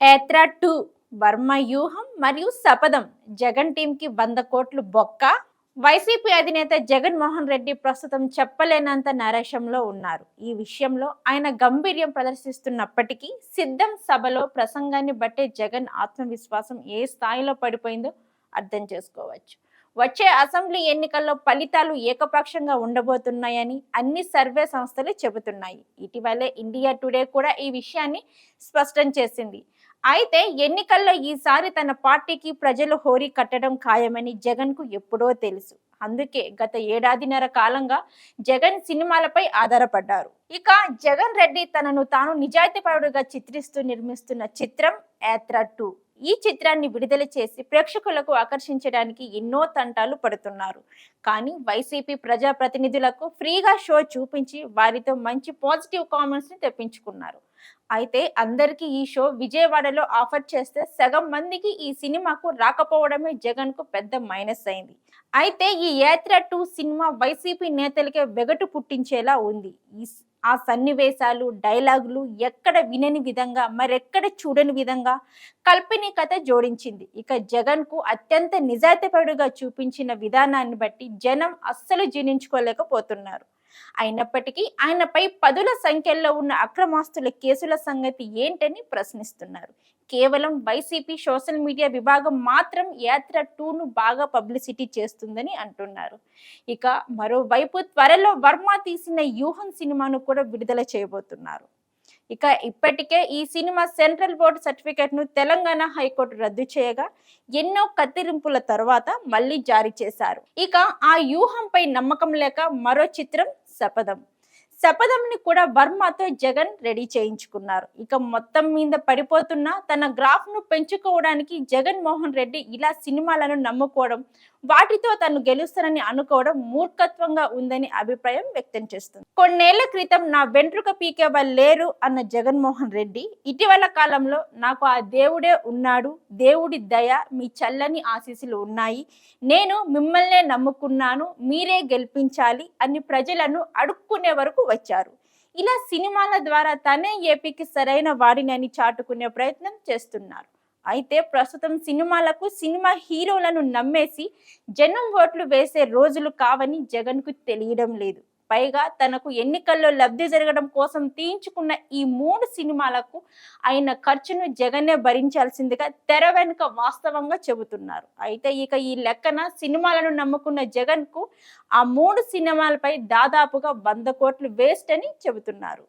యాత్ర 2 వర్మ వ్యూహం మరియు శపథం జగన్ టీంకి 100 కోట్లు బొక్క. వైసీపీ అధినేత జగన్మోహన్ రెడ్డి ప్రస్తుతం చెప్పలేనంత నరేషంలో ఉన్నారు. ఈ విషయంలో ఆయన గంభీర్యం ప్రదర్శిస్తున్నప్పటికీ సిద్ధం సభలో ప్రసంగాన్ని బట్టే జగన్ ఆత్మవిశ్వాసం ఏ స్థాయిలో పడిపోయిందో అర్థం చేసుకోవచ్చు. వచ్చే అసెంబ్లీ ఎన్నికల్లో ఫలితాలు ఏకపక్షంగా ఉండబోతున్నాయని అన్ని సర్వే సంస్థలు చెబుతున్నాయి. ఇటీవలే ఇండియా టుడే కూడా ఈ విషయాన్ని స్పష్టం చేసింది. అయితే ఎన్నికల్లో ఈసారి తన పార్టీకి ప్రజలు హోరీ కట్టడం ఖాయమని జగన్ కు ఎప్పుడో తెలుసు. అందుకే గత ఏడాదిన్నర కాలంగా జగన్ సినిమాలపై ఆధారపడ్డారు. ఇక జగన్ రెడ్డి తనను తాను నిజాయితీపరుడుగా చిత్రిస్తూ నిర్మిస్తున్న చిత్రం యాత్ర 2. ఈ చిత్రాన్ని విడుదల చేసి ప్రేక్షకులకు ఆకర్షించడానికి ఎన్నో తంటాలు పడుతున్నారు. కానీ వైసీపీ ప్రజాప్రతినిధులకు ఫ్రీగా షో చూపించి వారితో మంచి పాజిటివ్ కామెంట్స్ ని తెప్పించుకున్నారు. అయితే అందరికీ ఈ షో విజయవాడలో ఆఫర్ చేస్తే సగం మందికి ఈ సినిమాకు రాకపోవడమే జగన్ కు పెద్ద మైనస్ అయింది. అయితే ఈ యాత్ర 2 సినిమా వైసీపీ నేతలకే వెగటు పుట్టించేలా ఉంది. ఆ సన్నివేశాలు, డైలాగులు ఎక్కడ వినని విధంగా, మరెక్కడ చూడని విధంగా కల్పిని కథ జోడించింది. ఇక జగన్ కు అత్యంత నిజాయితీపరుడుగా చూపించిన విధానాన్ని బట్టి జనం అస్సలు జీర్ణించుకోలేకపోతున్నారు. అయినప్పటికీ ఆయనపై పదుల సంఖ్యలో ఉన్న అక్రమాస్తుల కేసుల సంగతి ఏంటని ప్రశ్నిస్తున్నారు. కేవలం వైసీపీ సోషల్ మీడియా విభాగం మాత్రం యాత్ర 2ను బాగా పబ్లిసిటీ చేస్తుందని అంటున్నారు. ఇక మరోవైపు త్వరలో వర్మ తీసిన వ్యూహం సినిమాను కూడా విడుదల చేయబోతున్నారు. ఇక ఇప్పటికే ఈ సినిమా సెంట్రల్ బోర్డు సర్టిఫికేట్ ను తెలంగాణ హైకోర్టు రద్దు చేయగా ఎన్నో కత్తిరింపుల తర్వాత మళ్ళీ జారీ చేశారు. ఇక ఆ వ్యూహంపై నమ్మకం లేక మరో చిత్రం శపథంని కూడా వర్మతో జగన్ రెడీ చేయించుకున్నారు. ఇక మొత్తం మీద పడిపోతున్న తన గ్రాఫ్ ను పెంచుకోవడానికి జగన్మోహన్ రెడ్డి ఇలా సినిమాలను నమ్ముకోవడం, వాటితో తను గెలుస్తానని అనుకోవడం మూర్ఖత్వంగా ఉందని అభిప్రాయం వ్యక్తం చేస్తుంది. కొన్నేళ్ల క్రితం నా వెంట్రుక పీకే వాళ్ళు లేరు అన్న జగన్మోహన్ రెడ్డి ఇటీవల కాలంలో నాకు ఆ దేవుడే ఉన్నాడు, దేవుడి దయ, మీ చల్లని ఆశీస్సులు ఉన్నాయి, నేను మిమ్మల్నే నమ్ముకున్నాను, మీరే గెలిపించాలి అని ప్రజలను అడుక్కునే వరకు వచ్చారు. ఇలా సినిమాల ద్వారా తనే ఏపీకి సరైన వాడినని చాటుకునే ప్రయత్నం చేస్తున్నారు. అయితే ప్రస్తుతం సినిమాలకు, సినిమా హీరోలను నమ్మేసి జనం ఓట్లు వేసే రోజులు కావని జగన్ కు తెలియడం లేదు. పైగా తనకు ఎన్నికల్లో లబ్ధి జరగడం కోసం తీయించుకున్న ఈ 3 సినిమాలకు అయిన ఖర్చును జగన్నే భరించాల్సిందిగా తెర వెనుక వాస్తవంగా చెబుతున్నారు. అయితే ఇక ఈ లెక్కన సినిమాలను నమ్ముకున్న జగన్ కు ఆ 3 సినిమాలపై దాదాపుగా 100 కోట్లు వేస్ట్ అని చెబుతున్నారు.